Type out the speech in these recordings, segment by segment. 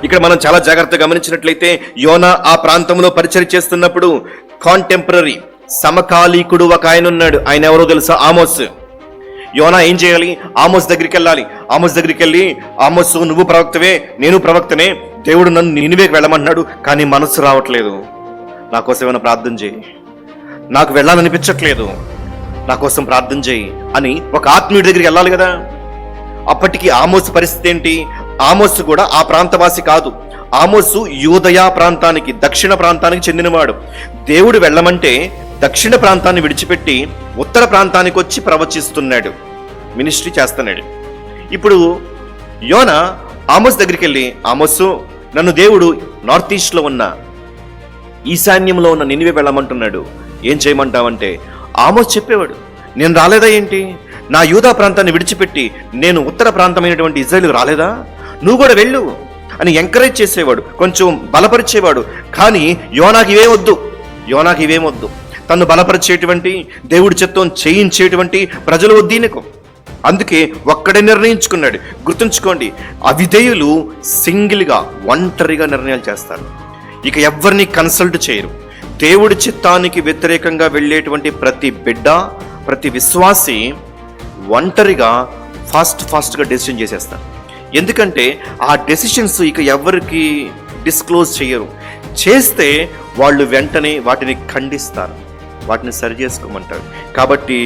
ఇక్కడ మనం చాలా జాగ్రత్తగా గమనించినట్లయితే యోనా ఆ ప్రాంతంలో పరిచయం చేస్తున్నప్పుడు కాంటెంపరీ సమకాలీకుడు ఒక ఆయన ఉన్నాడు. ఆయన ఎవరో తెలుసా? ఆమోస్. యోనా ఏం చేయాలి? ఆమోస్ దగ్గరికి వెళ్ళాలి. ఆమోస్ దగ్గరికి వెళ్ళి, ఆమోసు నువ్వు ప్రవక్తవే, నేను ప్రవక్తనే, దేవుడు నన్ను నినివేకి వెళ్ళమన్నాడు, కానీ మనసు రావట్లేదు, నా కోసం ఏమైనా ప్రార్థన చేయి, నాకు వెళ్ళాలనిపించట్లేదు, నా కోసం ప్రార్థన చేయి అని ఒక ఆత్మీయుడి దగ్గరికి వెళ్ళాలి కదా. అప్పటికి ఆమోసు పరిస్థితి ఏంటి? ఆమోసు కూడా ఆ ప్రాంతవాసి కాదు. ఆమోసు యూదయ ప్రాంతానికి, దక్షిణ ప్రాంతానికి చెందినవాడు. దేవుడు వెళ్ళమంటే దక్షిణ ప్రాంతాన్ని విడిచిపెట్టి ఉత్తర ప్రాంతానికి వచ్చి ప్రవచిస్తున్నాడు, మినిస్ట్రీ చేస్తున్నాడు. ఇప్పుడు యోనా ఆమోస్ దగ్గరికి వెళ్ళి, ఆమోసు నన్ను దేవుడు నార్త్ ఈస్ట్లో ఉన్న, ఈశాన్యంలో ఉన్న నినివే వెళ్ళమంటున్నాడు, ఏం చేయమంటావంటే ఆమోస్ చెప్పేవాడు, నేను రాలేదా ఏంటి? నా యూదా ప్రాంతాన్ని విడిచిపెట్టి నేను ఉత్తర ప్రాంతమైనటువంటి ఇజ్రాయేల్ రాలేదా? నువ్వు కూడా వెళ్ళు అని ఎంకరేజ్ చేసేవాడు, కొంచెం బలపరిచేవాడు. కానీ యోనాకి ఇవేమొద్దు, తను బలపరిచేటువంటి, దేవుడి చిత్తం చేయించేటువంటి ప్రజలు వద్దీనకు. అందుకే ఒక్కడే నిర్ణయించుకున్నాడు. గుర్తుంచుకోండి, అవిధేయులు సింగిల్గా, ఒంటరిగా నిర్ణయాలు చేస్తారు, ఇక ఎవరిని కన్సల్ట్ చేయరు. దేవుడి చిత్తానికి వ్యతిరేకంగా వెళ్ళేటువంటి ప్రతి బిడ్డ, ప్రతి విశ్వాసి ఒంటరిగా ఫాస్ట్గా డెసిషన్ చేసేస్తారు. ఎందుకంటే ఆ డెసిషన్స్ ఇక ఎవరికి డిస్క్లోజ్ చేయరు. చేస్తే వాళ్ళు వెంటనే వాటిని ఖండిస్తారు, వాటిని సరి చేసుకోమంటారు. కాబట్టి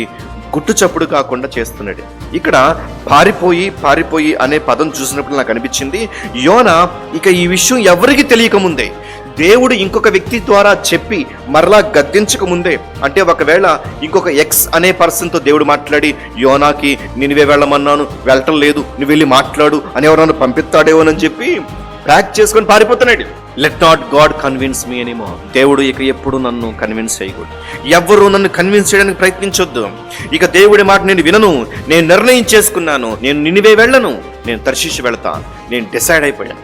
గుట్టు చప్పుడు కాకుండా చేస్తున్నాడు. ఇక్కడ పారిపోయి అనే పదం చూసినప్పుడు నాకు అనిపించింది, యోనా ఇక ఈ విషయం ఎవరికి తెలియకముందే, దేవుడు ఇంకొక వ్యక్తి ద్వారా చెప్పి మరలా గద్దించక ముందే, అంటే ఒకవేళ ఇంకొక ఎక్స్ అనే పర్సన్తో దేవుడు మాట్లాడి, యోనాకి నినివే వెళ్ళమన్నాను, వెళ్ళటం లేదు, నువ్వు వెళ్ళి మాట్లాడు అని ఎవరన్నా పంపిస్తాడేమోనని చెప్పి ప్యాక్ చేసుకొని పారిపోతున్నాడు. Let not God convince me anymore. దేవుడు ఇక ఎప్పుడు నన్ను కన్విన్స్ చేయకూడదు, ఎవ్వరూ నన్ను కన్విన్స్ చేయడానికి ప్రయత్నించొద్దు. ఇక దేవుడి మాట నేను వినను, నేను నిర్ణయం చేసుకున్నాను, నేను నినివే వెళ్ళను, నేను తర్షీషు వెళ్తా, నేను డిసైడ్ అయిపోయాను.